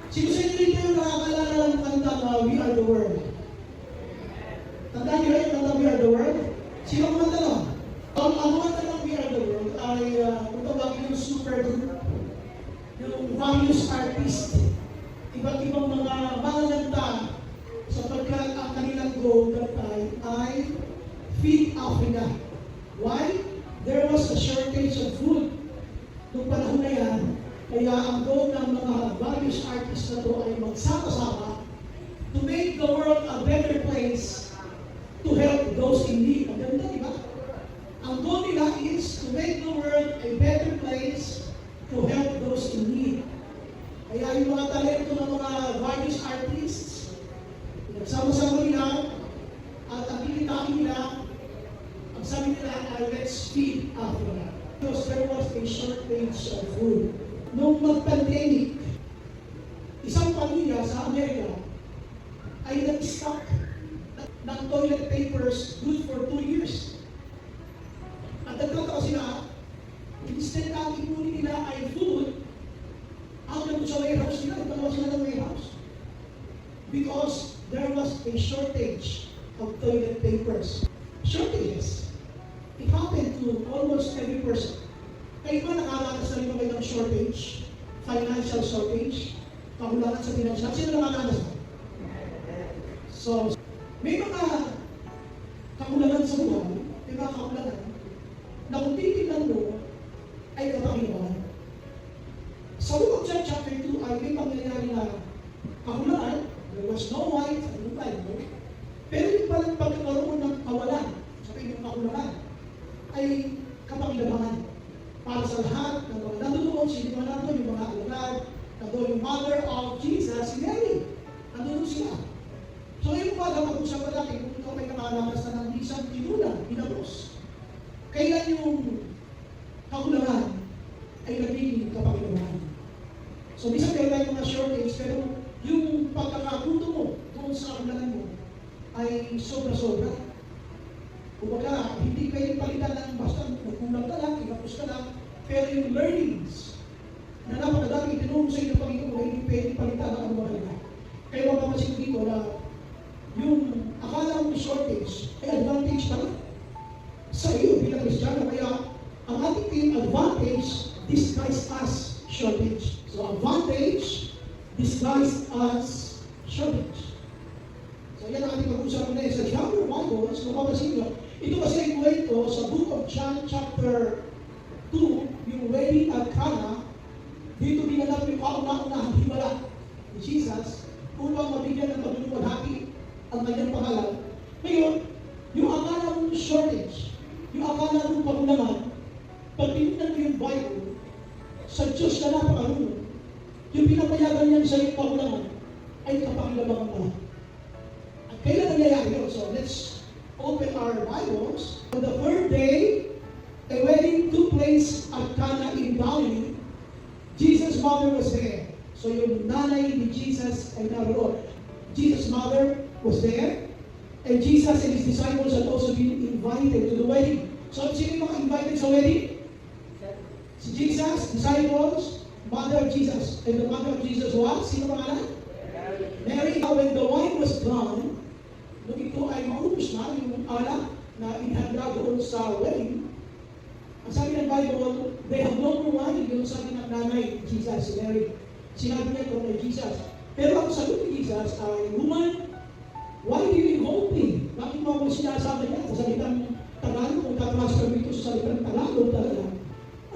Sino sa inyo dito yung nakakalala ng kanta na We Are the World? Tandaan niyo yung kanta We Are the World? Sino kumanta lang? Ang kanta ng We Are the World ay kung tawagin yung super group, yung values artist, iba't ibang mga kanta sapagkat ang kanilang goal that time ay Feed Africa. Why? There was a shortage of food. Noong panahon na yan, kaya ang goal ng mga values artists na to ay magsama-sama to make the world a better place to help those in need. Ang ganda, di ba? Ang goal nila is to make the world a better place to help those in need. Kaya yung mga talento ng mga values artists, nagsama-sama nila at ang kinitain nila, ang sabi nila ay let's feed Africa. Because there was a shortage of food. Nung mag-pandemic, isang pamilya sa Amerika ay nag-stock ng toilet papers good for 2 years. At nagkataon sila, instead na ang ipunin nila ay food, ang nandun sa warehouse nila, nagkataon sila ng warehouse. Because there was a shortage of toilet papers. Shortages. It happened to almost every person. Kayo ba nakaranas na rin kayo ng shortage? Financial shortage? Kakulangan sa financial? Sino nakaranas na? So, may mga kakulangan sa buhay, may mga kakulangan na kung titignan mo ay kapakinabangan. Sa Book of John chapter 2 ay may pangyayari na kakulangan, there was no white, ano tayo, pero yung palang pagkakaroon ng kawalan, sabi yung kakulangan, ay kapakinabangan. Para sa lahat ng mga nandoon, sino man nandoon, yung mga alagad, nandoon yung mother of Jesus, si Mary. Nandoon sila. So ngayon pa, pag-usap pa natin, kung ikaw may nakalamas na ng isang tinulang, pinapos, kailan yung kakulangan ay nagiging kapakinabangan. So minsan kayo tayo mga shortage, pero yung pagkakaguto mo doon sa kakulangan mo ay sobra-sobra. Kumbaga, hindi kayo palitan ng basta magkulang ka lang, inapos ka lang, pero yung learnings na napakadami itinulong sa inyo ng Panginoon ay hindi pwede palitan ng mga. Kaya mapapansin dito na yung akala mo shortage ay advantage pala sa iyo bilang Kristiyano. Kaya ang ating team, advantage disguised as shortage. So advantage disguised as shortage. So yan ang ating pag-usapan na sa Younger Bibles, mapapansin nyo, ito kasi ay kwento sa Book of John chapter 2, yung wedding at Cana. Dito dinanap yung kauna-unahang himala ni Jesus upang mabigyan ng pagluwalhati ang kanyang pangalan. Ngayon, yung akala mong shortage, yung akala mong pagulangan, pag tinignan mo yung Bible, sa Diyos na napakarunong, yung pinapayagan niya sa iyong pagulangan ay kapakilabangan pala. At kailan nangyayari yun? So let's open our Bibles. On the third day, a wedding took place at Cana in Galilee. Jesus' mother was there. So yung nanay ni Jesus ay naroon. Jesus' mother was there. And Jesus and His disciples had also been invited to the wedding. So sino yung mga invited sa wedding? Si Jesus, disciples, mother of Jesus. And the mother of Jesus was? Sino pangalan? Mary. Now when the wine was gone, nung ito ay maubos na yung alak na inihanda doon sa wedding, ang sabi ng Bible, they have no more wine. Yung sabi ng nanay, Jesus, si Mary. Sinabi niya ito kay Jesus. Pero ang sagot ni Jesus ay, Woman, why do you involve me? Bakit mo ako sinasabi niya? Sa salitang Tagalog, kung tatransfer mo ito sa salitang Tagalog talaga,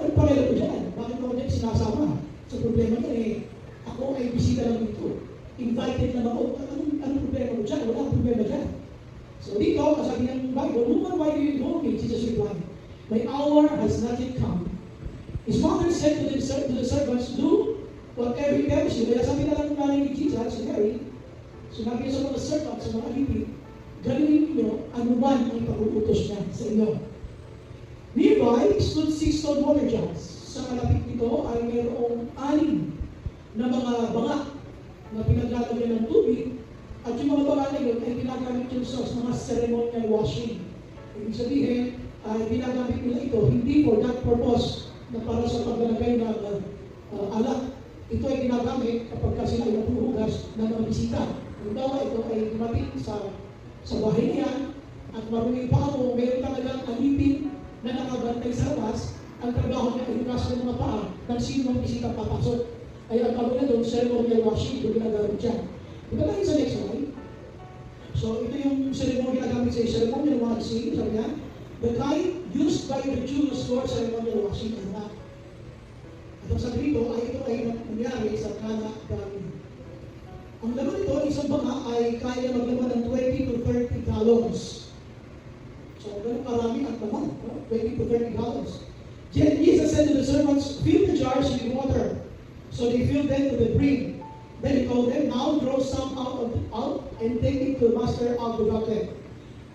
ano pangalaman ko dyan? Bakit mo ako dyan sinasama? Sa problema niya ako ay bisita lang dito. Invited lang ako. Anong problema mo dyan? Wala problema dyan. So dito, kasabi ng Bible, Woman, why do you involve me? Jesus replied, My hour has not yet come. His mother said to the servants, Do whatever he tells you. Kaya sabi na lang ng nanay ni Jesus, si Mary, sinabi niya sa mga servants, sa mga alipin, gawin niyo anuman ang pag-uutos niya sa inyo. Nearby stood 6 stone water jars. Sa kalapit nito ay mayroong 6 na mga banga na pinaglalagyan ng tubig, at yung mga banga na yun ay ginagamit yun sa mga ceremonial washing. Ibig sabihin, ay ginagamit nila ito hindi for that purpose na para sa paglalagay ng alak. ito ay ginagamit kapag ka sila ay napuhugas ng mga bisita. Halimbawa, ito ay dumating sa bahay niya at marunong pa ako, meron talagang alipin na nakabantay sa labas. Ang trabaho niya ay hugas ng mga paa ng sino mang bisita papasok. Ay ang tawag na doon, ceremonial washing, doon ginagamit siya. Ito tayo sa next slide. So ito yung ceremonial ginagamit sa ceremonial washing, sabi niya, the kind used by the Jews for ceremonial washing and that. At ang sabi dito ay ito ay nangyari sa Cana Galilee. Ang laman nito, isang banga ay kaya maglaman ng 20 to 30 gallons. So ganun karami ang laman, 20 to 30 gallons. Then Jesus said to the servants, fill the jars with water. So they filled them to the brim. Then he told them, now draw some out and take it to the master of the bucket.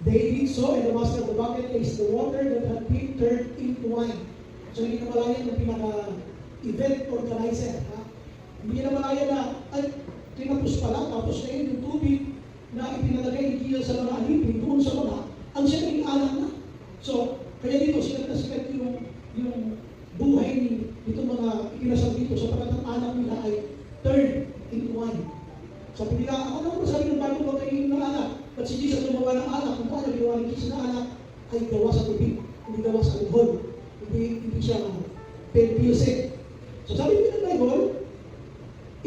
They did so, and the master of the bucket is the water that had been turned into wine. So hindi na malayan ng pinaka-event organizer. Hindi na malayan na, ay, tinapos pala, tapos na yun yung tubig na ipinalagay ni Jesus sa mga alipin, doon sa mga, ang siya ay alam na. So, kaya dito, sikat yung buhay nito mga ikinasal dito sa ang anak nila ay turned into wine. Sabi nila, ako naman sabi ng Bible, huwag kayo ng anak. But si Jesus gumawa ng anak, kung paano ginawa ni Jesus na anak, ay gawa sa tubig, hindi gawa sa alcohol. Hindi siya perpilsik. So sabi nila ng Bible,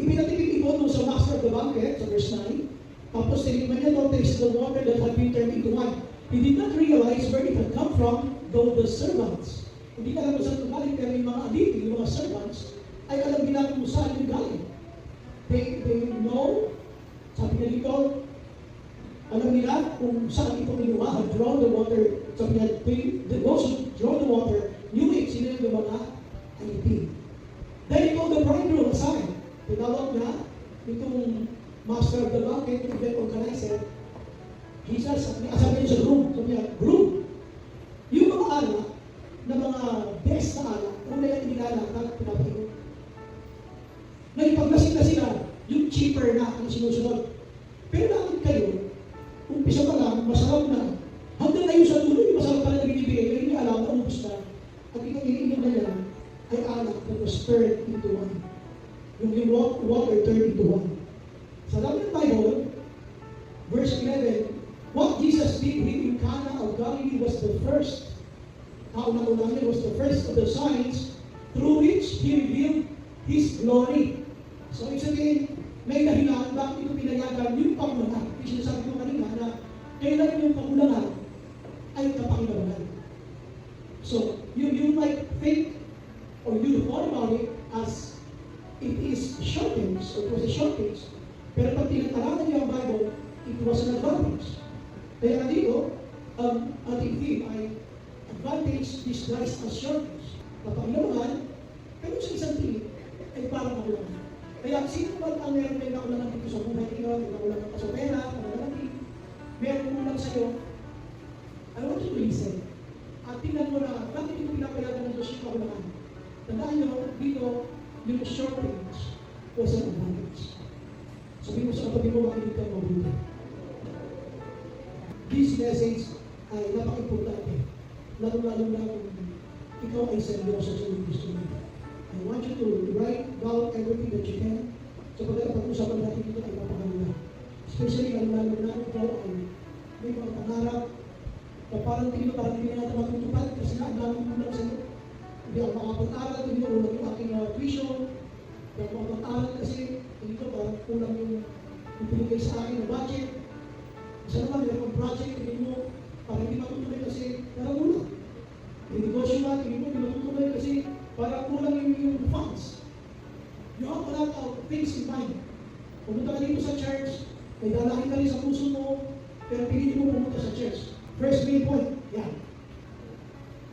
ipinatipid ito sa master of the banquet, sa verse 9, tapos tinigman niya, don't taste the water that had been turned into wine. He did not realize where it had come from, though the servants. Hindi na alam kung saan galing, pero yung mga alipin, yung mga servants, ay alam nila kung saan yung galing. They know, sabi niya dito, alam nila kung saan ito kinuha, had drawn the water, sabi niya, those who draw the water, knew it, sila yung mga alipin. Then he called the bridegroom aside. Tinawag niya, itong master of the banquet, event organizer, Jesus, sabi niya sa groom, sabi niya, groom, yung mga alak, na mga best na alak, una yung inilalak na pinapahingo. Ngayon, paglasing na sila, yung cheaper na ang sinusunod. Pero bakit kayo, umpisa pa lang, masarap na, hanggang ngayon sa dulo, yung masarap pa na binibigay, kayo hindi alam, naubos na, at iniinom na yan, ay alak that was turned into wine. Yung water turned into wine. Sa dami ng Bible, verse 11, what Jesus did in Cana of Galilee was the first, kauna-unahan was the first of the signs through which He revealed His glory. So, ibig sabihin, may dahilan bakit ito pinayagan yung pangunahan. Yung sinasabi ko kanina na kailan yung pangunahan ay kapakinabangan. So, you might think or you thought about it as it is shortage, or it was a shortage. Pero pag tinataranan niyo ang Bible, it was an advantage. Kaya nga dito, ang ating theme ay advantage disguised as shortage. Kapakinabangan, pero sa isang tingin, ay parang makulangan. Kaya sino ba ang meron may nakulangan dito sa buhay niyo, may nakulangan ka sa pera, meron kulang sa'yo, I want you to listen. At tingnan mo na, bakit ito pinapayagan ng Diyos yung kakulangan? Tandaan nyo, dito, yung shortage was an advantage. Sabihin mo sa kapatid mo, makinig ka mabuti. This message ay napaka-importante. Lalo-lalo na kung ikaw ay seryoso sa iyong gusto mo. I want you to write down everything that you can. So pag-usapan natin dito ay napakahalaga. Especially lalo-lalo na ikaw ay may mga pangarap na parang hindi natin matutupad kasi nga ang daming kulang sa iyo. Hindi ako makapag-aral, hindi ako yung aking tuition. Hindi ako makapag-aral kasi hindi ko parang kulang yung pinigay sa akin na budget. Isa naman, may akong project, hindi mo parang hindi matutuloy kasi parang kulang. Yung negosyo natin, hindi mo matutuloy kasi parang kulang yung funds. You have a lot of things in mind. Pumunta ka dito sa church, may dalahin ka rin sa puso mo, pero pinili mo pumunta sa church. First main point, yeah.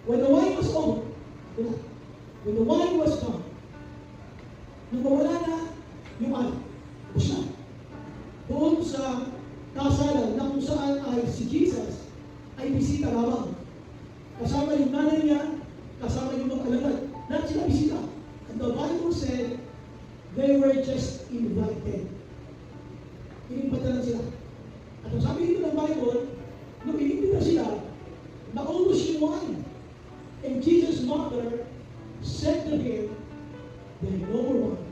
When the wine was over, when the wine was gone, nung mawala na yung ano, ubos na. Doon sa kasalan na kung saan ay si Jesus ay bisita lamang. Kasama yung nanay niya, kasama yung mga alagad. Not sila bisita. And the Bible said, they were just invited. Inimbatan lang sila. At ang sabi dito ng Bible, nung inimbita sila, naubos yung wine. And Jesus' mother said to him, there is no more wine.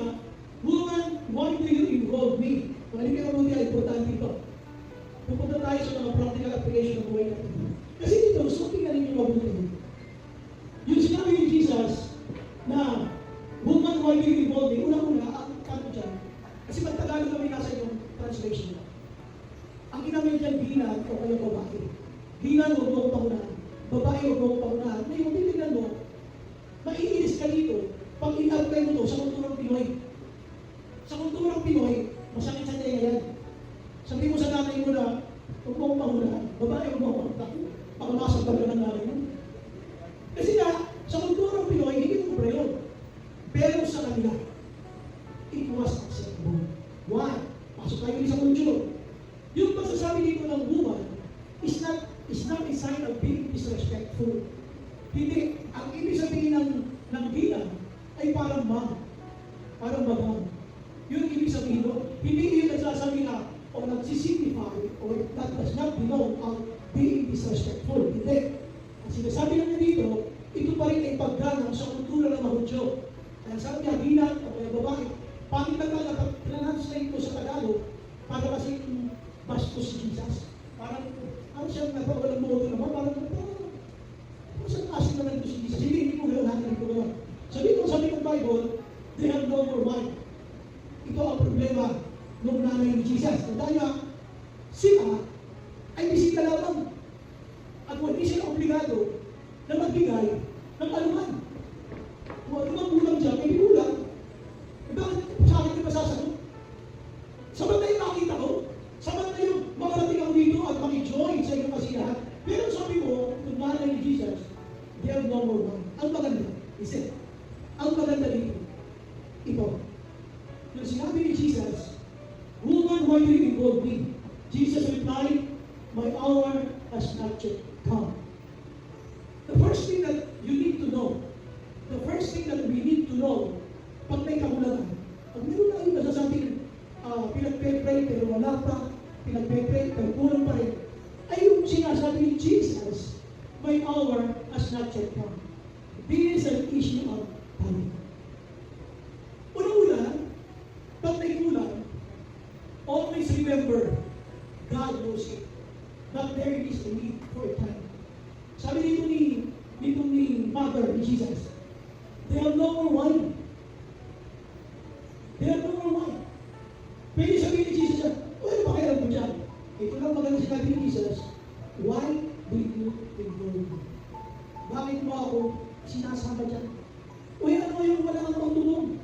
Una, woman, why do you involve me? Mahalin ka mabuti, importante ito. Pupunta tayo sa mga practical application ng buhay natin. Kasi dito, something na ninyo mabuti. Yung sinabi ni Jesus na, woman, why do you involve me? Una-una, ang kanto dyan. Kasi magtagalog kami nasa yung translation. Ang ginamit dyan, bilang o kaya babae. Bilang o buong pangunahan. Babae o buong pangunahan. Ngayon, titignan mo, maiinis ka dito pag in-apply mo to sa kulturang Pinoy. Sa kulturang Pinoy, masakit sa tenga yan. Sabi mo sa nanay mo na, huwag mo pangunahan, babae o buong pangunahan. Pakamasag ka ng nanay mo. Kasi nga, sa kulturang Pinoy, hindi mo pre yun. Pero sa kanila, it was acceptable. Why? Pasok tayo sa kulture. Yung pagsasabi dito ng woman is not a sign of being disrespectful. Hindi. Ang ibig sabihin ng bilang ay parang ma'am. Parang madam. Yun ang ibig sabihin doon. Hindi yung nagsasabi na o nagsisignify or that does not belong ang being disrespectful. Hindi. Ang sinasabi naman dito, ito pa rin ay pagganang sa kultura ng Mahudyo. Kaya sabi niya, bilang o kaya babae, pangit na kapag translate ko sa Tagalog, para kasi bastos si Jesus. Parang siyang napawalang moto naman, parang saan kasi naman ito si Jesus? Hindi ko gano'n natin ito gano'n. Sabi ng Bible, they have no more mind. Ito ang problema ng nanay ni Jesus. Kaya sila ay bisita lamang. At hindi sila obligado na magbigay ng anuman. Kung anumang kulang dyan, may kulang. Bakit sa akin di masasagot? Sabat na yung nakita ko, sabat na yung makarating ako dito at maki-join sa iyong kasiyahan. Pero sabi mo, kung nanay ni Jesus, they have no more mind. Ang maganda, isip. Ang maganda dito, ito. Yung sinabi ni Jesus, woman, why do you involve me? Jesus replied, my hour has not yet come. The first thing that you need to know, the first thing that we need to know, pag may kakulangan, pag meron na yung nasasabing pinagpe-pray pero wala pa, pinagpe-pray pero kulang pa rin, ay yung sinasabi ni Jesus, my hour has not yet come. This is an issue of time. Una-una, pag may kulang, always remember, God knows it. But there is a need for a time. Sabi dito ni Mother ni Jesus, they have no more wine. They have no more wine. Pwede sabihin ni Jesus, ano ba kailan mo dyan? Ito lang maganda sinabi ni Jesus, why do you involve me? Bakit mo ako sinasama dyan? Uy, ano yung wala kang pangtulong?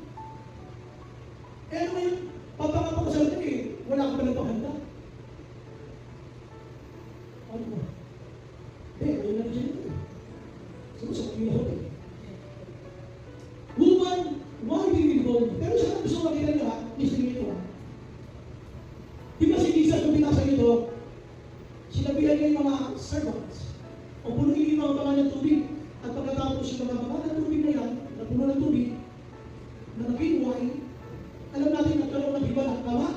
Ano yung papakapakasal ka wala ka palang paghanda? Ano ba? Ayun na dyan ito. Sumusok yung hotel. Woman, why do you involve me? Pero siya gusto makita niyo listening ito Di ba si Jesus kung binasa ito, sinabihan niya yung mga servants, o punuin yung mga baka ng tubig, at pagkatapos yung mga baka ng tubig na yan, na puno ng tubig, na naging wine, alam natin nagkaroon ng hibala, tama?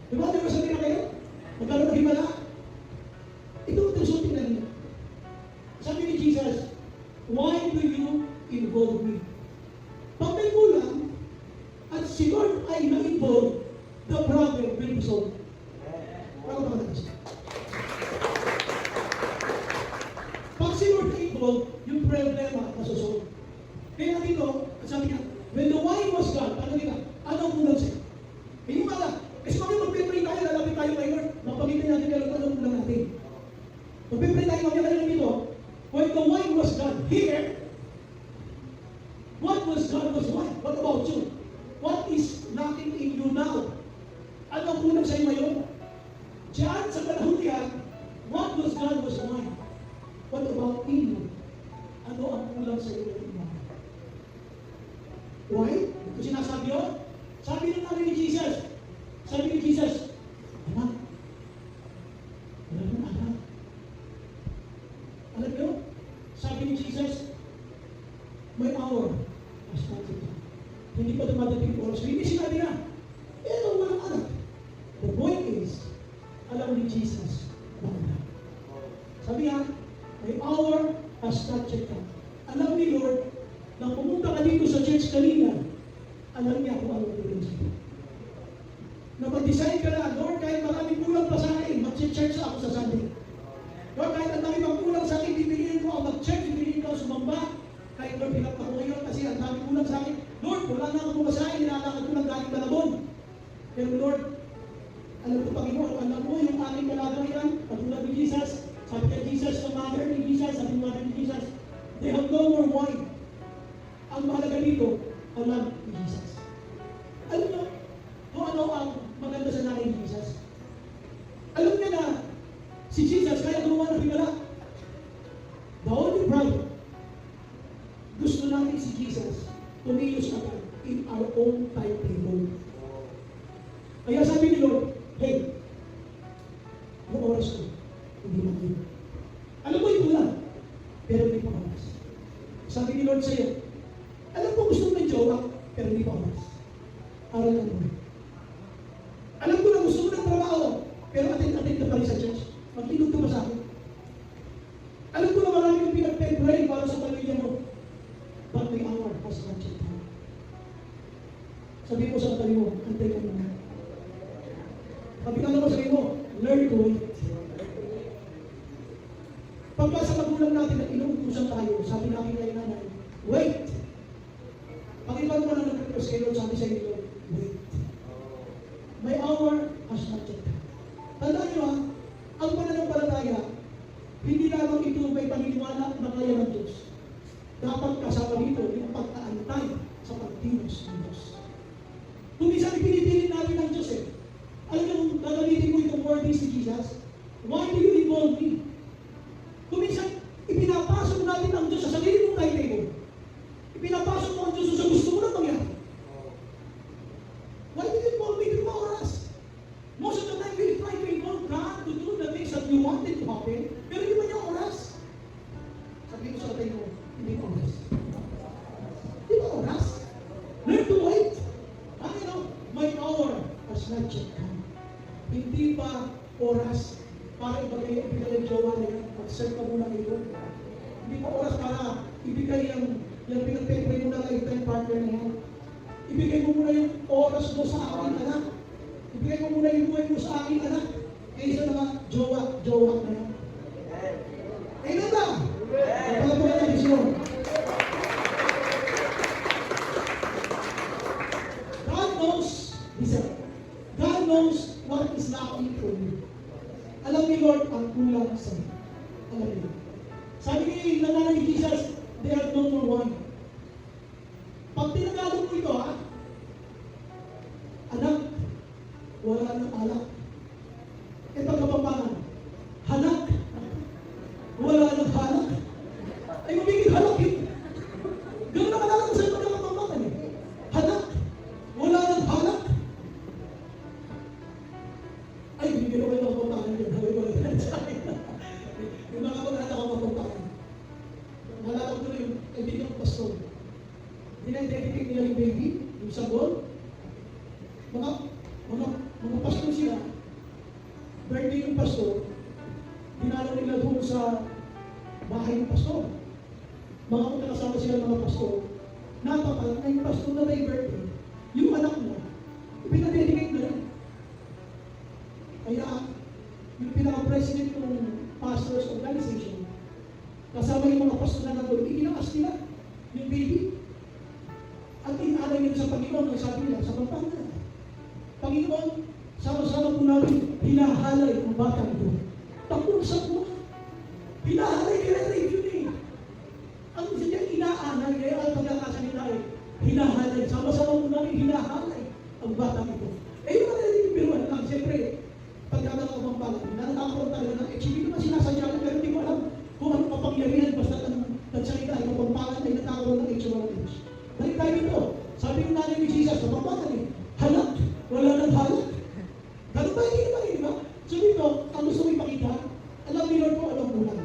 Di ba? Di ba sabi na kayo? Nagkaroon ng hibala? Ito ang tinsulting na niya. Sabi ni Jesus, why do you involve me? Pag may kulang, at si Lord ay na-involve, the problem will be solved. Pag si Lord na-involve, yung problema masosolve. Kaya dito, sabi niya, when the wine was gone, ano kita? Anong kulang siya? Hindi mo alam. Kasi kami magpipray tayo, lalapit tayo kay Lord, mapamitin natin kaya anong kulang natin. Magpipray tayo, kaya dito, when the wine was gone, here, what was gone was wine. What about you? What is lacking in you now? Anong kulang sa iyo ngayon? Diyan sa panahon niya, what was gone was wine. What about in you? Ano ang kulang sa iyo ngayon? Why? Ito sinasabi yun? Sabi ng nanay ni Jesus. Sabi ni Jesus, anak, wala nang anak. Alam niyo? Sabi ni Jesus, my hour has not yet come. Hindi pa dumadating yung oras. Hindi sinabi na, eto walang anak. The point is, alam ni Jesus, bakit? Sabi niya, my hour has not yet come. Alam ni Lord, nang pumunta ka dito sa church kanina, alam niya kung ano tutulong sa'yo. Na mag-decide ka na, Lord, kahit maraming kulang pa sa akin, mag-church ako sa Sunday. Lord, kahit ang dami pang kulang sa akin, bibigyan ko ako mag-church, bibigyan ko sumamba. Kahit Lord, hirap ako ngayon kasi ang dami kulang sa akin. Lord, wala na akong bumasahin, hinalakad ko lang galing Malabon. Pero Lord, alam ko, Panginoon, alam mo yung aking kalagayan, patulad ni Jesus, sabi kay Jesus sa mother ni Jesus, sabi ni mother ni Jesus, they have no more wine. Ang mahalaga dito, alam ni Jesus. Alam niyo, kung ano ang maganda sa nanay ni Jesus? Alam niya na, si Jesus, kaya gumawa ng himala. The only problem, gusto natin si Jesus, tumilos agad in our own timetable. Kaya sabi ni Lord, hey, yung oras ko, hindi magiging. Alam mo ito lang, pero hindi pa oras. Sabi ni Lord sa'yo, alam mo gusto mo ng jowa, pero hindi pa oras. Aral lang mo. Alam ko na gusto mo ng trabaho, pero attend ka pa rin sa church. Mag-inod ka pa sa akin. Alam ko na marami kang pinag-pray para sa pamilya mo, but my hour has not yet come. Sabi mo sa katabi mo, antay ka muna. Sabi ka naman sabi mo, learn to wait. Pagka sa magulang natin na inuutusan tayo, sabi natin kay nanay, wait. Pag ikaw naman ang nag-request kayo, sabi sa inyo, wait. My hour has not yet come. Tandaan nyo ang pananampalataya, hindi lamang ito may paniniwala na kaya ng Diyos. Dapat kasama dito yung pagkaantay sa pagtinos ng Diyos. Kung minsan ipinipilit natin ng Diyos alam niyo, gagamitin mo itong word ni Jesus, why do you involve me? Kung minsan, ipinapasok natin ang Diyos sa sarili mong timetable. Ipinapasok mo ang Diyos sa gusto mo na mangyari. Why do you involve me? Hindi mo oras. Most of the time, we try to involve God to do the things that you wanted to happen, pero hindi mo niya oras. Sabi ko sa tayo mo, hindi mo oras. Hindi mo oras. Learn to wait. You know, my hour has not yet come. Hindi pa oras para ibigay ang jowa na yan. Mag-serve ka muna ito. Hindi pa oras para ibigay yung pinag-pray mo na lifetime partner na yan. Ibigay mo muna yung oras mo sa aking anak. Ibigay mo muna yung buhay mo sa aking anak. Kaysa naman, jowa na yan. Amen ba? Pagpala mo na lang isyo. God knows, listen, God knows what is lacking for you. Alam ni Lord ang kulang sa iyo. Alam niyo. Sabi ni nanay ni Jesus, they have no more wine. Pag tinagalog mo ito, anak, wala ng alak. E pagkapampangan, hanak, wala ng halak. Ay, mabigil halak yun. Ganun na kalala ko sa pagkakapampangan Hanak, wala ng halak. Ay, bibigyan ko kayo ng pampangan yun. Hawin ko lang sa akin. Yung mga kapagkata ko mapampangan. Nalala ko yung kaibigan ng pastor. Dinay-dedicate nila yung baby, yung sabon. Mga pastor sila, birthday yung pastor, dinalo nila doon sa bahay ng pastor. Mga magkakasama sila mga pastor, napakal na yung pastor na may birthday, yung anak mo, pinadedicate na rin. Kaya, yung pinaka-president ng pastors organization, kasama yung mga pastor na nandun, ikinakas nila yung baby. At inaalay nila sa Panginoon, ang sabi nila, sa Panginoon, Panginoon, sama-sama po namin hinahalay ang batang ito. Takot sa buwan. Hinahalay kaya rin yun Ang siya inaalay, kaya ang pagkakasalita hinahalay. Sama-sama po namin hinahalay ang batang ito. Yung mga narinig biruan lang, siyempre, pagkakalang ako pang pala, nanakaroon talaga ng hindi naman sinasadya ko, pero hindi ko alam kung anong kapangyarihan, basta ang nagsalita ay kapampangan ay nakaroon ng HORH. Balik tayo dito. Sabi ng nanay ni Jesus, kapampangan halak, wala nang halak. Ganun ba? Hindi naman di ba? So dito, ang gusto ko ipakita, alam ni Lord ko anong kulang.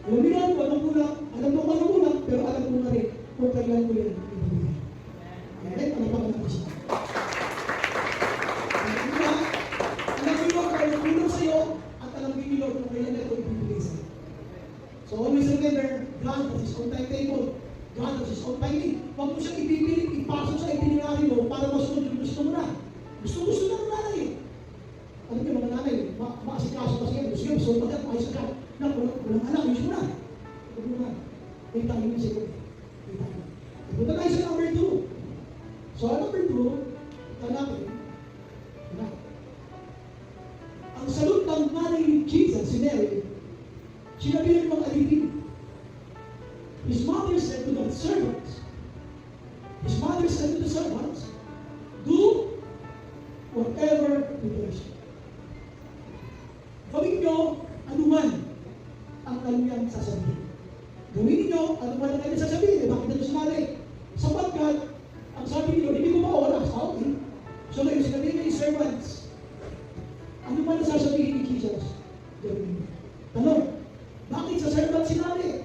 Alam ni Lord ko anong kulang, alam ko anong kulang, pero alam ko na rin kung kailan ko yan ibibigay. Amen? Ano pa natin siya? Alam ni Lord ko anong kulang sa'yo, at alam ni Lord kung kailan ito ibibigay sa'yo. So always remember, God has His own timetable. God has His own timing. Huwag mo siyang ipipilit, ipasok sa itinerary mo para masunod yung Gusto na ng nanay. Alam niyo mga nanay, maasikaso kasi yan. Gusto niyo, gusto magkat, maayos agad. Walang anak, ayos mo na. Huwag mo na. May tayo yung siguro. May tayo. Punta tayo sa number 2. So, number 2, tanapin, ang salut ng nanay ni Jesus, si Mary, sinabi ng mga alipin. His mother said to the servants, do whatever you wish. Gawin niyo anuman ang kanyang sasabihin. Gawin niyo anuman ang kanyang sasabihin. Bakit ito sinabi? Sapagkat, ang sabi niyo, hindi ko maoras. Okay. So ngayon, sinabi niya yung servants, ano ba na sasabihin ni Jesus? Gawin niyo. Tanong, bakit sa servants sinabi?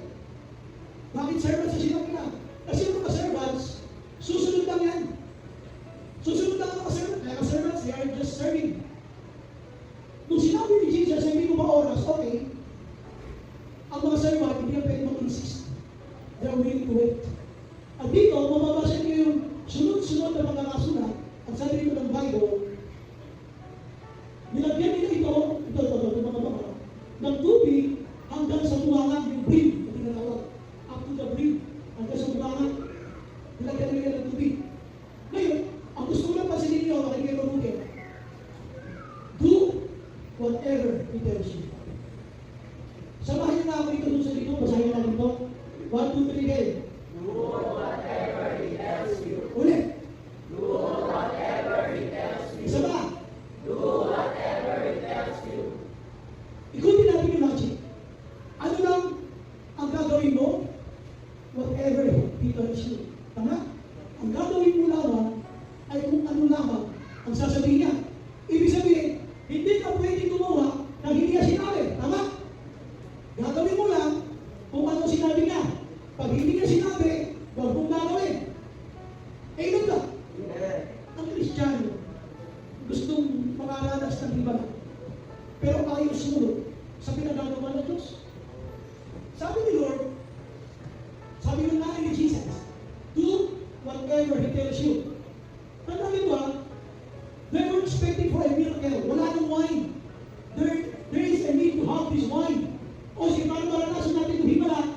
Bakit servants sa sinabi na? Kasi yung mga servants, susunod lang yan. Susunod lang ang mga servants. Kaya mga servants, they are just serving. Nung sinabi ni Jesus, hindi ko maoras, okay. Ang mga servants, hindi na pwede mag-insist. They are willing to wait. At dito, mababasa niyo yung sunod-sunod na mga kasulat. Ang sabi nito ng Bible, nilagyan nila ito, ng tubig hanggang sa buwangan yung brim. Hindi na tawag. Up to the brim. Hanggang sa buwangan. Nilagyan nila ng tubig. Ngayon, ang gusto ko lang pansinin niyo, makikinurukin. Do whatever he tells you. Samahin niyo na ako dito sa dito. Basahin natin ito. 1, 2, 3, game. Do whatever he tells you. Ulit. Do whatever he tells you. Isa ba? Do whatever he tells you. Ikutin natin yung logic. Ano lang ang gagawin mo? Whatever he tells you. Tama? Ang gagawin mo lamang ay kung ano lamang ang sasabihin niya. Ibig sabihin, hindi ka pwede gumawa na hindi niya sinabi. Tama? Gagawin mo lang kung ano sinabi niya. Pag hindi niya sinabi, huwag mong gagawin. Amen ba? Amen. Ang Kristiyano, gustong makaranas ng iba, pero ayaw sumunod sa pinagagawa ng Diyos. Sabi ni Lord, sabi ng nanay ni Jesus, do whatever he tells you. Tandaan ba, they were expecting for a miracle. Wala ng wine. There is a need to have this wine. O sige, para maranasan natin yung himala,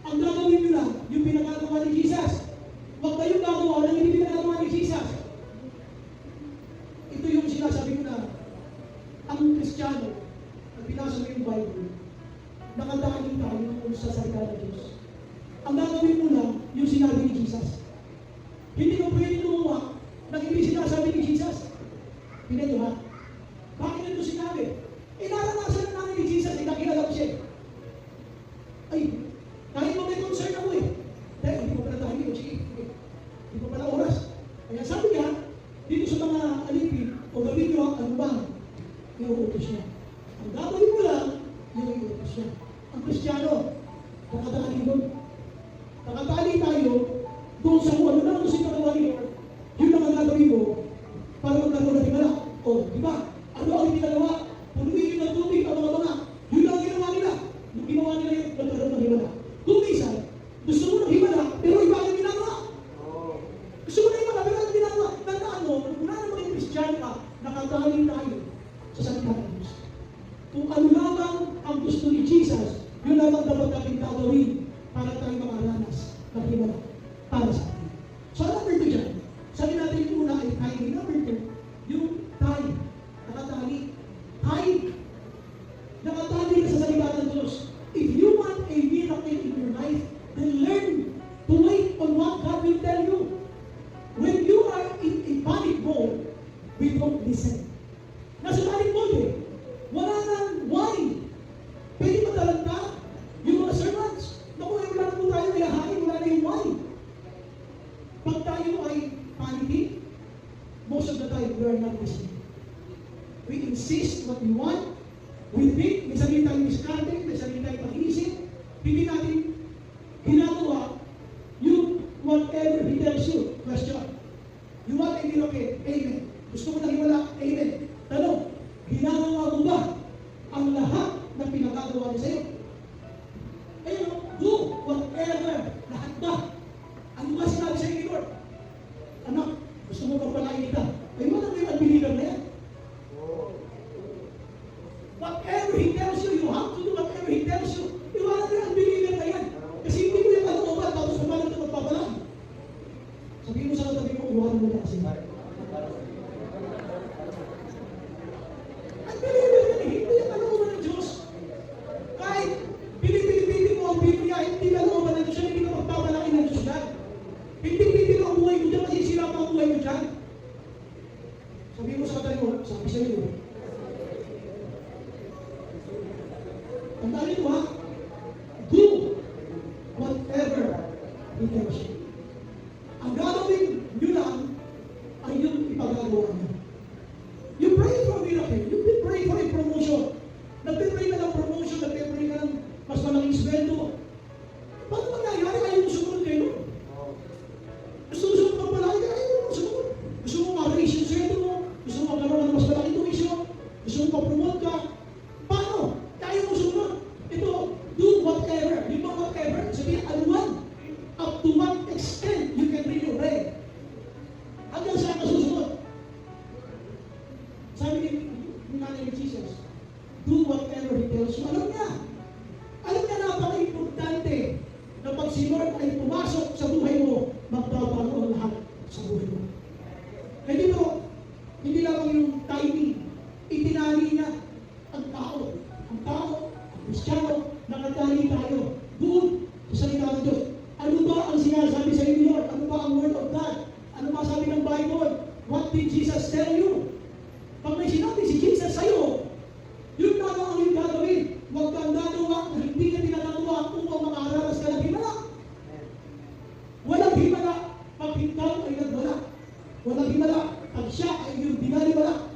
ang gagawin nyo lang, yung pinagagawa ni Jesus. Huwag kayong gagawa ng hindi pinagagawa ni Jesus. Ito yung sinasabi ko na, ang Kristiyano, ang pinasa mo yung Bible, nakadaan tayo sa salita ng Diyos. Ang gagawin mo lang, yung sinabi ni Jesus. Hindi mo pwede gumawa ng hindi sinasabi ni Jesus. Hindi nyo ha? Bakit ito sinabi? Naranasan na namin ni Jesus, nakilala ko siya. Ay, kahit mo may concern ako eh. Dahil hindi ko pala tayo, sige, hindi ko pala oras. Kaya sabi niya, dito sa mga alipin, o gawin nyo ang bang, iuutos niya. Ang gagawin mo lang, yung iuutos niya. Ang Kristiyano, nakadali doon. Nakadali tayo, doon sa kung ano na ang gusto pagawa ni Lord, yun lang ang gagawin mo, para magkaroon ng himala. O, di ba? Ano ang ginagawa? Punuin yung ng tubig ang mga. Yun lang ang ginawa nila. Nung ginawa nila yung magkaroon ng himala. Kung minsan, gusto mo ng himala, pero iba ang ginagawa. Gusto mo ng himala, pero ang ginagawa. Tandaan mo, kung wala naman yung Christian ka, nakagaling tayo sa salita ng Diyos. Kung ano lamang ang gusto ni Jesus, yun lamang dapat natin gagawin para tayo makaranas ng himala para sa atin. So, number 2 dyan. Sabi natin yung una ay tithing. Number 2, yung tithe. Nakatali. Tithe. Nakatali ka sa salita ng Diyos. If you want a miracle in your life, then learn to wait on what God will tell you. When you are in a panic mode, we don't listen. Nasa panic mode eh. Wala nang wine. Pwede matalanta yung mga servants. Naku, wala na po tayo ilahain, wala na yung wine. Pag tayo ay panicking, most of the time we are not listening. We insist what we want. We think, may sabihin tayong diskarte, may sabihin tayong pag-iisip, hindi natin ginagawa yung whatever he tells you. Question. You want a miracle? Amen. Gusto mo na hiwala? Amen. Tanong, ginagawa mo ba ang lahat na pinagagawa niya sa'yo? Ayun, do whatever. Lahat ba? Ano ba sinabi sa'yo ni Lord? Anak, gusto mo pagpalain kita? Ay, wala na yung Sabi mo sa katabi mo, sabi sa iyo. Tandaan nito ha, do whatever He tells you. Ang gagawin nyo lang ay yung ipagagawa nyo. You pray for a miracle, you pray for a promotion. Nagpipray ka ng promotion, nagpipray ka ng mas malaking sweldo. Paano mangyayari? Ayaw mo sumunod kayo? Gusto mo magpalaki ka? Ayaw mo sumunod. Gusto mo ma-raise yung sweldo mo? Gusto mo magkaroon ng mas malaking tuition? Gusto mo ma-promote ka? Paano? Ayaw mo sumunod. Ito, do whatever. Di ba whatever? Sabihin, anuman. Up to what extent you can really obey. Hanggang saan ka susunod? Sabi ni Nanay ni Jesus, do whatever He tells you. Alam niya napaka-importante na pag si Lord ay pumasok sa buhay mo, magbabago ang lahat sa buhay mo. Kaya dito, hindi lang yung timing, itinali niya ang tao. Ang Kristiyano, nakatali tayo doon sa salita ng Diyos. Ano ba ang sinasabi sa iyo, Lord? Ano ba ang Word of God? Ano ba sabi ng Bible? What did Jesus tell you? Pag may sinabi si Jesus sa iyo, yun na ang iyong gagawin. Huwag kang gagawa kung hindi ka pinagagawa upang makahararas ka ng himala. Walang himala pag ikaw ay nagwala. Walang himala pag siya ay iyong binaliwala.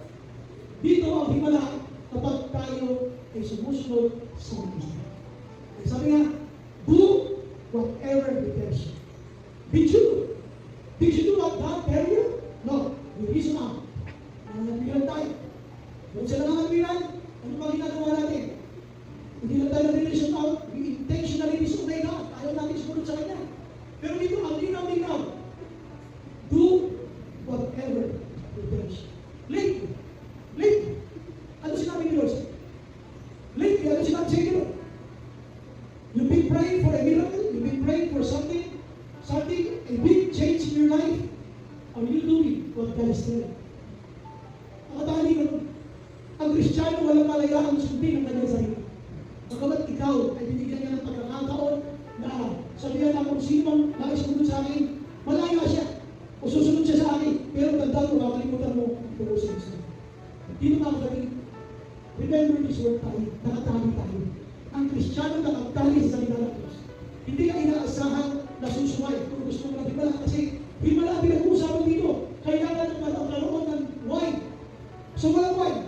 Dito ang himala kapag tayo ay sumusunod sa Kristo. Sabi nga, do whatever He tells you. Did you do what God tell you? No. You reason out. Nangangabilan tayo. Kung sa nangangabilan, ano ba ginagawa natin? Hindi lang tayo nag-reason out. We intentionally disobey God. Ayaw natin sumunod sa Kanya. Pero dito, ang linaw. Do whatever He tells you. Lately. Ano sinabi ni Lord? Lately, ano sinabi sa inyo? You've been praying for a miracle? You've been praying for something, a big change in your life? Are you doing what God is telling? Nakatali ko, ang Kristiyano walang malayaan sundin ng kanyang sarili. Bagamat ikaw ay binigyan niya ng pagkakataon na sabihan na kung sinong nais sumunod sa akin, malaya siya o susunod siya sa akin, pero tandaan mo, makalimutan mo kung usin sa akin. Dito mga kapatid, remember this word tayo, nakatali tayo. Ang Kristiyano nakatali sa salita ng Diyos. Hindi ka inaasahan na susuway kung gusto mo na himala kasi himala ang pinag-uusapan dito. Kailangan ng magkaroon ng wine. So walang wine.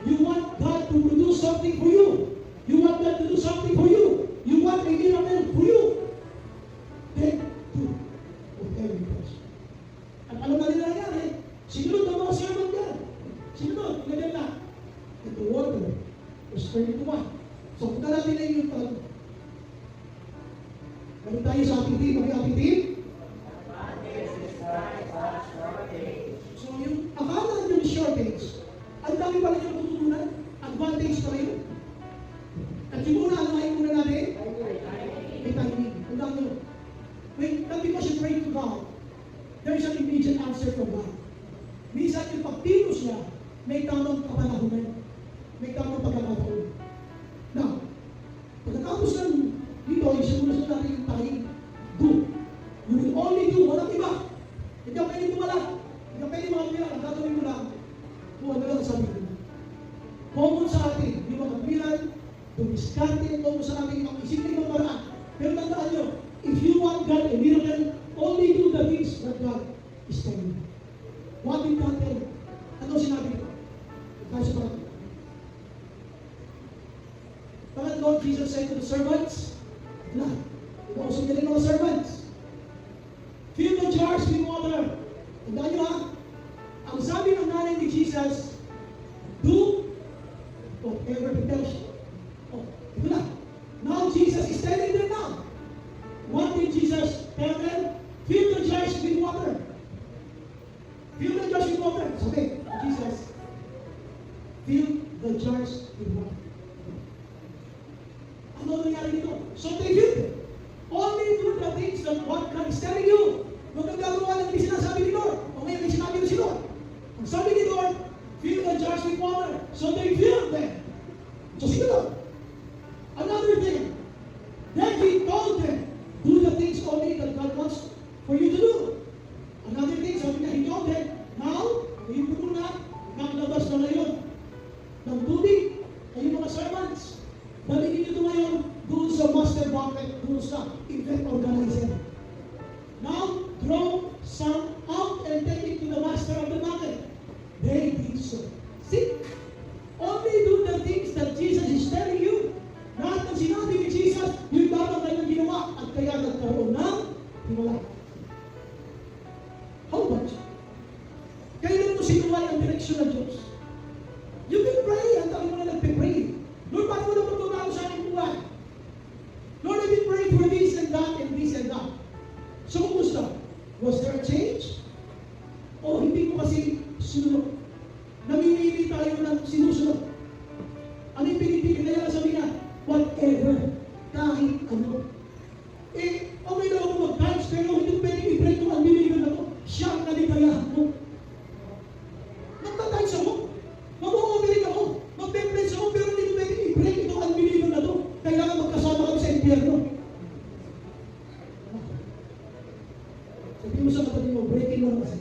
You want God to produce something for you. You want God to do something for you. You want a miracle for you. Then do whatever He does. At alam na nila nangyari, sinunod ang mga sermon yan. Sinunod, ilagyan na. And the water was turned into wine. So punta natin na yung tanong. Balik tayo sa ating team. Ano yung ating team? So yung akala nyo yung shortage, ang dami pala nyo tututunan, advantage pala yun. At yung una, ano ay muna natin? May timing. Ang dami nyo. Not because you pray to God, there is an immediate answer from God. Minsan yung pagpilos niya, may tamang kapanahunan. May tamang pagkakataon. Now, pagkatapos ng dito, isimulan sa natin yung tayo, do. You will only do, walang iba. Hindi ka pwede tumala. Hindi ka pwede makapila. Ang gagawin mo lang, kung ano lang sabi ko. Common sa atin, yung mga kapilan, dumiskarte, common sa atin, yung isip na ibang paraan. Pero tandaan nyo, if you want God a miracle, only do the things that God is telling you. What did God tell you? Ano sinabi ko? Tayo sa parang. Bakit Lord Jesus said to the servants? Wala. Inausap niya rin mga servants. Fill the jars with water. Tandaan nyo ha? Ang sabi ng nanay ni Jesus, do whatever He tells you. Oh, ito na. Now Jesus is telling them now. What did Jesus tell them? Fill the jars with water. Fill the jars with water. Sabi, Jesus, fill the jars with water. Ano nangyari dito? So they filled it. Only do the things that what God is telling you. Huwag kang gagawa ng hindi sinasabi ni Lord. O ngayon may sinabi na si Lord. Ang sabi ni Lord, fill the jars with water. So they filled them. So sino Lord? Another thing. Then He told them, do the things only that God wants for you to do. Another thing, sabi niya, He told them, now, yung puno na, maglabas na ngayon ng tubig, kayo mga servants. Balikin nyo ngayon doon sa master bucket, doon sa event organizer. Now, throw some out and take it to the master of the bucket. They did so. See? Only do the things that Jesus is telling you. Lahat ng sinabi ni Jesus, yung dapat kayong ginawa at kaya nagkaroon ng hiwalay. How about you? Kailan mo sinuway ang direksyon ng Diyos? You can pray, ang tayo mo na nagpipray. Lord, paano mo na magbabago sa aking buhay? Lord, I've been praying for this and that and this and that. So, kumusta? Was there a change? O hindi mo kasi sinunod? Namimili tayo ng sinusunod. Ano yung pinipili? Kaya sabi niya, whatever, kahit ano. Okay na ako mag-times, pero hindi ko pwede i-break kung ang biniligan na to. Siya ang naligayahan mo. Magta-times ako. Mag-o-overeat ako. Mag-templates ako, pero hindi ko pwede i-break ito ang biniligan na to. Kailangan magkasama kami sa impyerno. Sabi mo sa kapatid mo, breaking mo na kasi.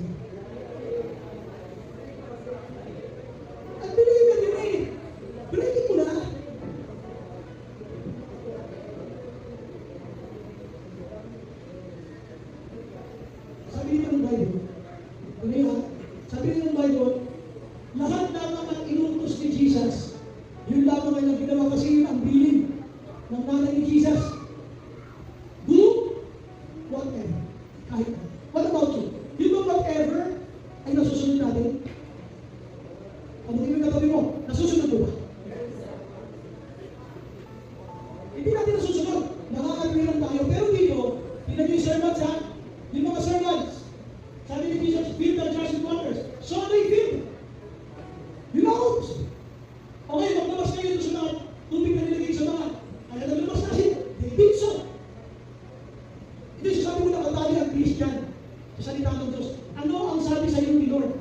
Ang biniligan yun eh. Breaking mo na. Sabi dito ng Bible, ano yun? Sabi dito ng Bible, lahat lamang ang inutos ni Jesus, yun lamang ay naginawa kasi yun ang bilin ng nanay ni Jesus. Do whatever. Kahit ano. What about you? You know whatever ay nasusunod natin? Ano yung katabi mo? Nasusunod mo ba? Hindi natin nasusunod. Nakakatuwiran tayo. Pero dito, tingnan nyo yung servants ha? Yung mga servants. Sabi ni Jesus, fill the jars with waters. So they fill. You know? Okay, maglabas kayo sa mga tubig na nilagay sa mga. Kaya naglabas na siya. They did so. Ito yung sabi mo na katali ang Christian. Sa salita ng Diyos. Ano ang sabi sa iyo ni Lord?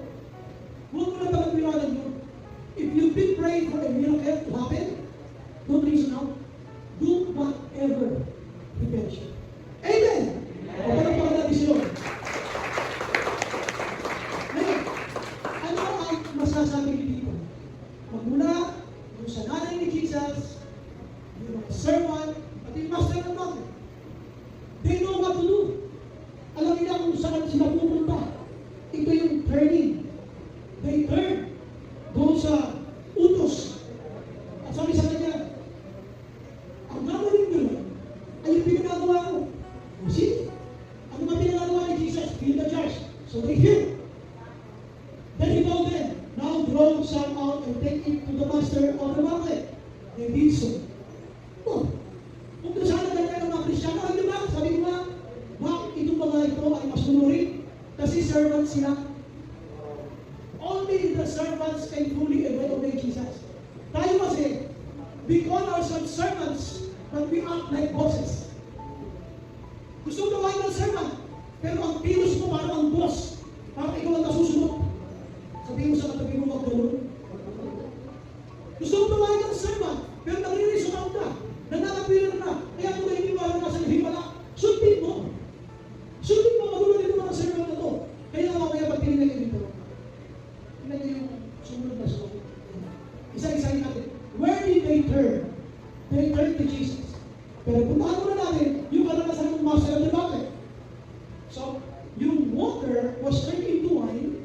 Huwag mo na pagpiliwanan yun. If you've been praying for a miracle to happen, don't reason out. Do whatever He tells you. Amen! O parang natin si Lord. Ngayon, ano ang masasabi ni dito? Magmula yung sa nanay ni Jesus, yung mga servant, at yung master ng bucket. They know what to do. Alam nila kung saan sila pupunta. Ito yung turning. They turn doon sa utos. At sabi sa kanya, ang gagawin nyo ay yung pinagagawa ko. See? Ano ba pinagagawa ni Jesus? Fill the jars. So they fill. Then he told them, now draw some out and take it to the master of the bucket. They did so. Oh, kung saan na ganyan ang mga Kristyano, ay diba? Sabi ko nga, bakit itong mga ito ay masunurin? Kasi servants sila. Only the servants can fully obey Jesus. Tayo kasi, we call ourselves servants, but we act like bosses. Gusto mo gawin ng servant, pero ang pilos mo parang ang boss, parang ikaw ang nasusunod. Sabihin mo sa katabi mo magdalong. Gusto mo gawin ng servant, pero nagre-reason out ka, nananapilan ka, kaya kung hindi mo alam nasa himala, sundin mo. Sundin mo, magulo din mo ng servant na to. Kaya nga mamaya pag tinignan niyo dito, tingnan niyo yung sumunod na sumunod. Isa-isahin natin. Where did they turn? They turned to Jesus. Pero puntahan muna natin yung karanasan ng master of the bucket. So, yung water was turned into wine.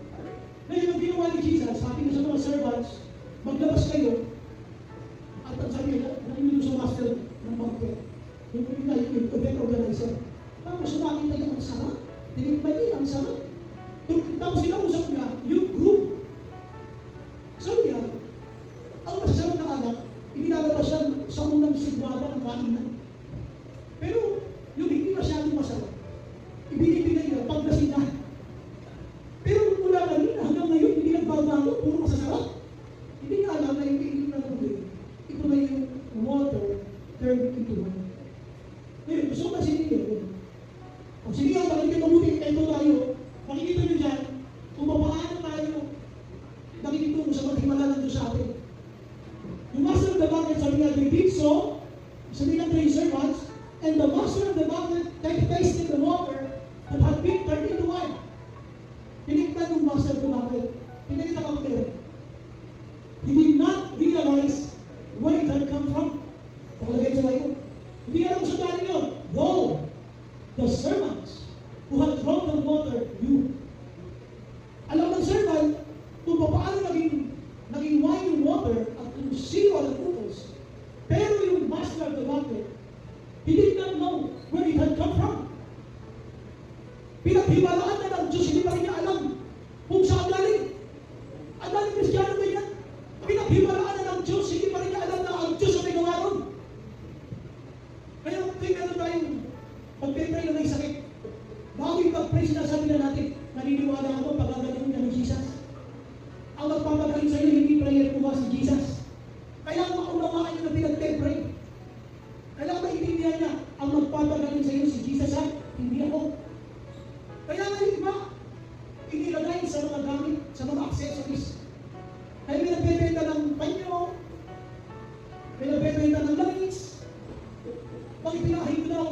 Ngayon, yung ginawa ni Jesus, sabi niya sa mga servants, maglabas kayo. At ang sabi niya, naninig sa master ng bucket. Yung event organizer. Tapos nakita niya ang sarap. Tinignan niya ang sarap. Tapos sinausap niya, yung group. Sabi niya, ang masasarap na anak, inilalabas siya sa unang sigwada ng kainan. Pero, yung hindi masyadong masarap, ibinibigay niya pag nasina. Pero mula kanina hanggang ngayon, hindi nagbabago, puro masasarap. Hindi niya alam na yung hindi na tubig. Ito na yung water turned into wine. Ngayon, gusto ko kasi niyo. Kung sige nga, makikita mabuti, ito tayo, makikita niyo dyan, kung paano tayo nakikitungo sa maghimala ng Diyos sa atin. Yung master of the bucket, sabi nga, they did so, sabi nga 3 servants, and the master of the bucket tasted the water that had been turned into wine. Tinignan yung master of the bucket. Pinagita ka ko He did not realize where it had come from. Nakalagay sa Bible. Hindi alam kung saan galing yun. Though the servants who had drawn the water knew. Alam ng servant kung paano naging wine yung water at kung sino ang nagpupos. Pero yung master of the water, he did not know where it had come from. Pinaghiwalaan na ng Diyos, hindi pa rin niya alam kung saan galing. Ang daming Kristiyano ba yan? Pinaghiwalaan na ng Diyos, hindi pa rin niya alam na ang Diyos ang may gawa nun. Kaya kung meron tayong pag-pray na may sakit, bago yung pag-pray, sinasabi na natin, naniniwala ako pagkagaling ka ng Jesus. Ang magpapagaling sa iyo, hindi prayer ko ba si Jesus? Kaya maunawaan niyo na pinag-pray. Kailangan maintindihan niya, ang magpapagaling sa iyo si Jesus ha, hindi ako. Kaya nga yung iba, inilagay sa mga gamit, sa mga accessories. Kaya may nagbebenta ng panyo, may nagbebenta ng langis. Pag ipinahin ko daw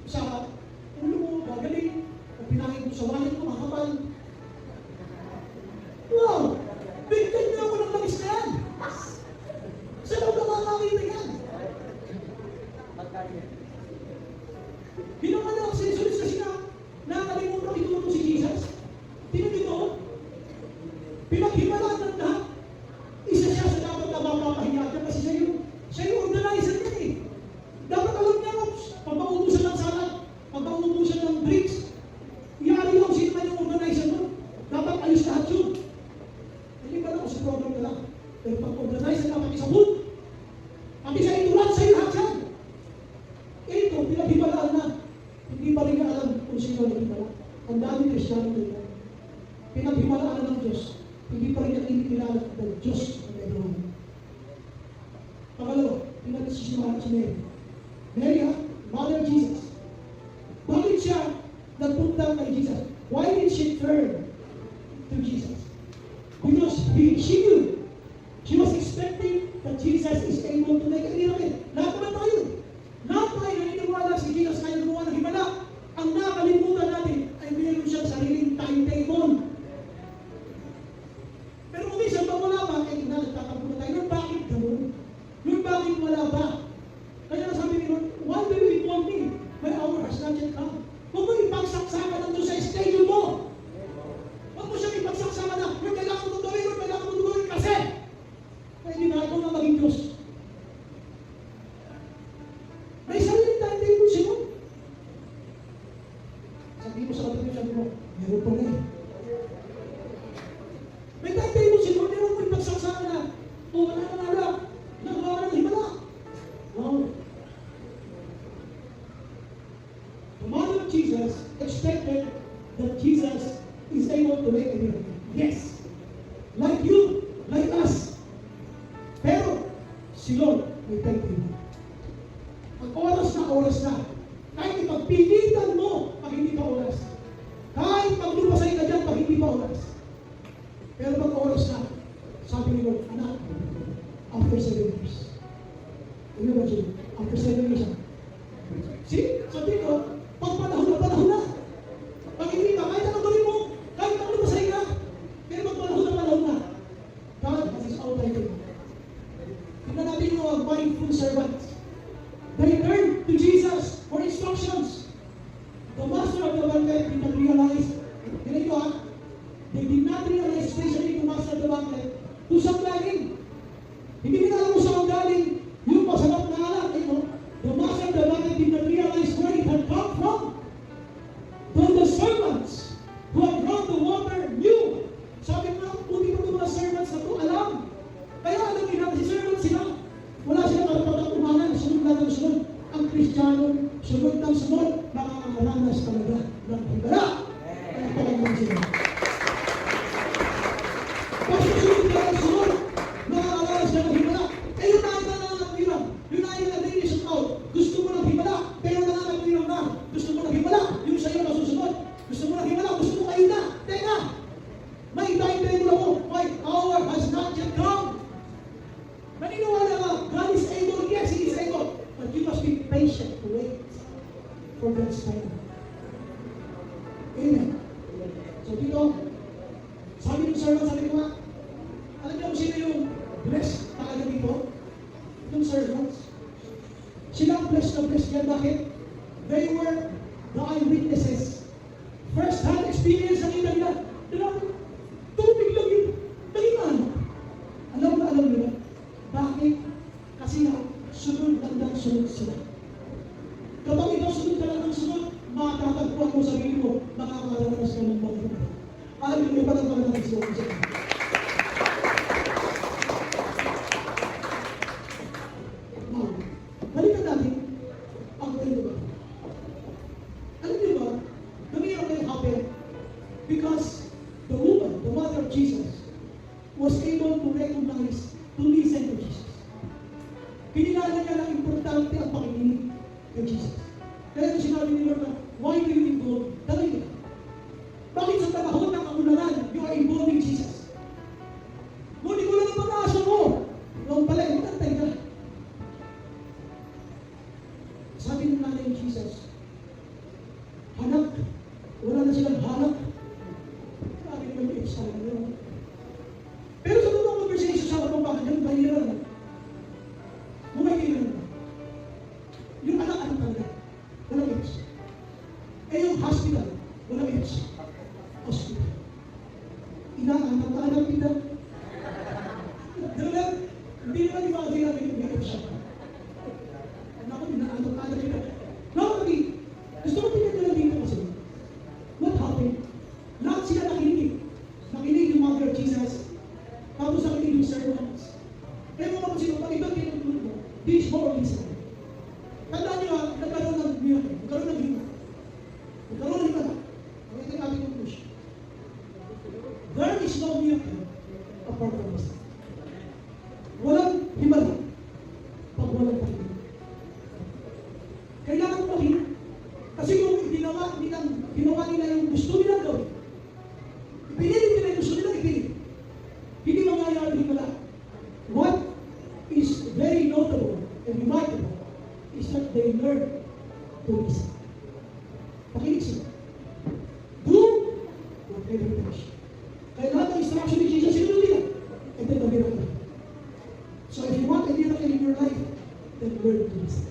sa ulo mo, gagaling. Pag pinahin ko sa wallet mo, makapal. Wow! Bigyan niyo ako ng langis na yan! Saan ako makakakita yan? Ginawa na accessories kasi na nakalimutan ituturo si Jesus. Tingnan dito, pinaghimalaan ng lahat. Isa siya sa dapat na mapapahiya niya kasi siya yung organizer niya eh. Dapat alam niya kung pagpautusan ng salad, pagpautusan ng drinks, iyari lang sino man yung organizer mo. Dapat ayos lahat yun. Hindi ba na ako sa program na lang? Pero pag-organizer na pati sa food, pati sa ituran, sa'yo lahat yan. Ito, pinaghimalaan na. Hindi pa rin niya alam kung sino ang naghimalaan. Ang daming Kristiyano nila. Pinaghimalaan ng Diyos. Hindi pa rin niya kinikilala ng Diyos ang meron. Pangalawa, pinag-sisimahan si Mary. Mary, Mother of Jesus. Bakit siya nagpunta kay Jesus? Why did she turn to Jesus? Because she knew. She was expecting that Jesus is able to make a miracle. Lahat naman tayo. Lahat tayo naniniwala si Jesus kaya gumawa ng himala. Ang nakalimutan natin ay mayroon siyang sariling timetable. Pero kung minsan pa wala ba, ay nagtatampo na tayo. Lord, bakit gano'n? Lord, bakit wala ba? Kaya nasabi ni Lord, why do you inform me? My hour has not yet come. Huwag mo ipagsaksakan nandun sa schedule mo. Huwag mo siyang ipagsaksakan na, Lord, kailangan mo gawin, Lord, kailangan mo gawin kasi. Kaya hindi na ikaw na maging Diyos. May sariling timetable siya mo. Sabi mo sa kapatid, sabi mo, meron pa rin. May timetable siya mo, meron mo ipagsaksakan na, o wala na nga, nagawa ng himala. Wow. The mother of Jesus expected that Jesus is able to make a miracle. Yes. Like you, like us. Pero, si Lord, may timetable. Ang oras na. Kahit ipagpilitan mo pag hindi pa oras. Kahit maglupasay ka dyan pag hindi pa oras. Pero pag oras na, sabi ni Lord, anak, after 7 years. Ano ba siya? After 7 years. See? Sabi ko, pag panahon na. Pag hindi ka, kahit anong gawin mo, kahit maglupasay ka, pero pag panahon na. God has His own timetable. Tignan natin yung mga mindful servants. They turned to Jesus for instructions. The master of the banquet did not realize, they did not realize, especially the master of the banquet, kung saan galing. Hindi nila alam kung saan galing, yung masarap na alam. The master of the banquet did not realize where it had come from. Though the servants who had brought the water knew. Sabi mo, buti pa mga servants na ito, alam. Kaya alam nila, si servants sila. Wala silang karapatang umanan, sunod lang ng sunod. Ang Kristiyano, sunod ng sunod, makakaranas talaga ng himala. Kaya palagyan sila. Pag susunod ka ng sunod, makakaranas ka ng himala. Eh yun na ang nangangapiran. Yun na yung nag-release of out. Gusto mo ng himala, pero nangangapiran na. Gusto mo ng himala, yung sa'yo na susunod. Gusto mo ng himala, gusto mo kayo na. Teka, may timetable ako. My hour has not yet come. Naniniwala ka, God is able. Yes, He is able. But you must be patient to wait for God's time. Amen. So dito, sabi ng servant, sabi ko nga, alam niyo kung sino yung Bakit? They were the eyewitnesses. First-hand experience ang nila nila. Tubig lang yun. Naging ano? Alam nila. Bakit? Kasi nga, sunod lang sunod sila. Kapag ikaw sunod ka lang ng sunod, makakatagpuan mo sarili mo, makakalamas ka ng mga ito. Alam mo, may patagpuan ng sunod sa iyo. Now, balikan natin ang kwento ba? Alam niyo ba, nangyayari ang happen because the woman, the mother of Jesus, was able to recognize, to listen to Jesus. Kinilala niya na importante ang pakikinig kay Jesus. Kaya ito sinabi ni Lord na, why do you involve the Lord? Bakit sa panahon ng kagulangan, you are involving Jesus? Ngunit ko lang ang pag-aasa mo. Noon pala, magantay ka. Sabi ng nanay ni Jesus, hanak, wala na silang hanak. Sabi naman yung extra na. Pero sa totoong conversation sa mga bakit, yung bahiran, bumahiran. Yung anak-anak talaga, walang its. Eh yung hospital, walang its. Hospital. Inaanak-anak kita. Dahil hindi naman yung mga kailangan yung may its siya. Naku, inaanak-anak kita. Normally, gusto ko tingnan nila dito kasi, what happened? Lahat sila nakinig. Nakinig yung mother of Jesus. Tapos nakinig yung servants. Kaya mo kapag sino, pag ito tinutulog mo, this more listen. Tandaan niyo ha, nagkaroon ng miracle, nagkaroon ng himala. Nagkaroon ng himala. Ang ito yung ating conclusion. There is no miracle apart from this. Walang himala pag walang pakinig. Kailangan mo makinig. Kasi kung ginawa nila yung gusto nila gawin, ipinilit nila yung gusto nila ipinilit. Hindi mangyayari yung himala. What is very notable and remarkable is that they learn to listen. Pakinig sila. Do whatever you wish. Kaya lahat ng instruction ni Jesus, sinunod nila. And then the miracle. So if you want a miracle in your life, then learn to listen.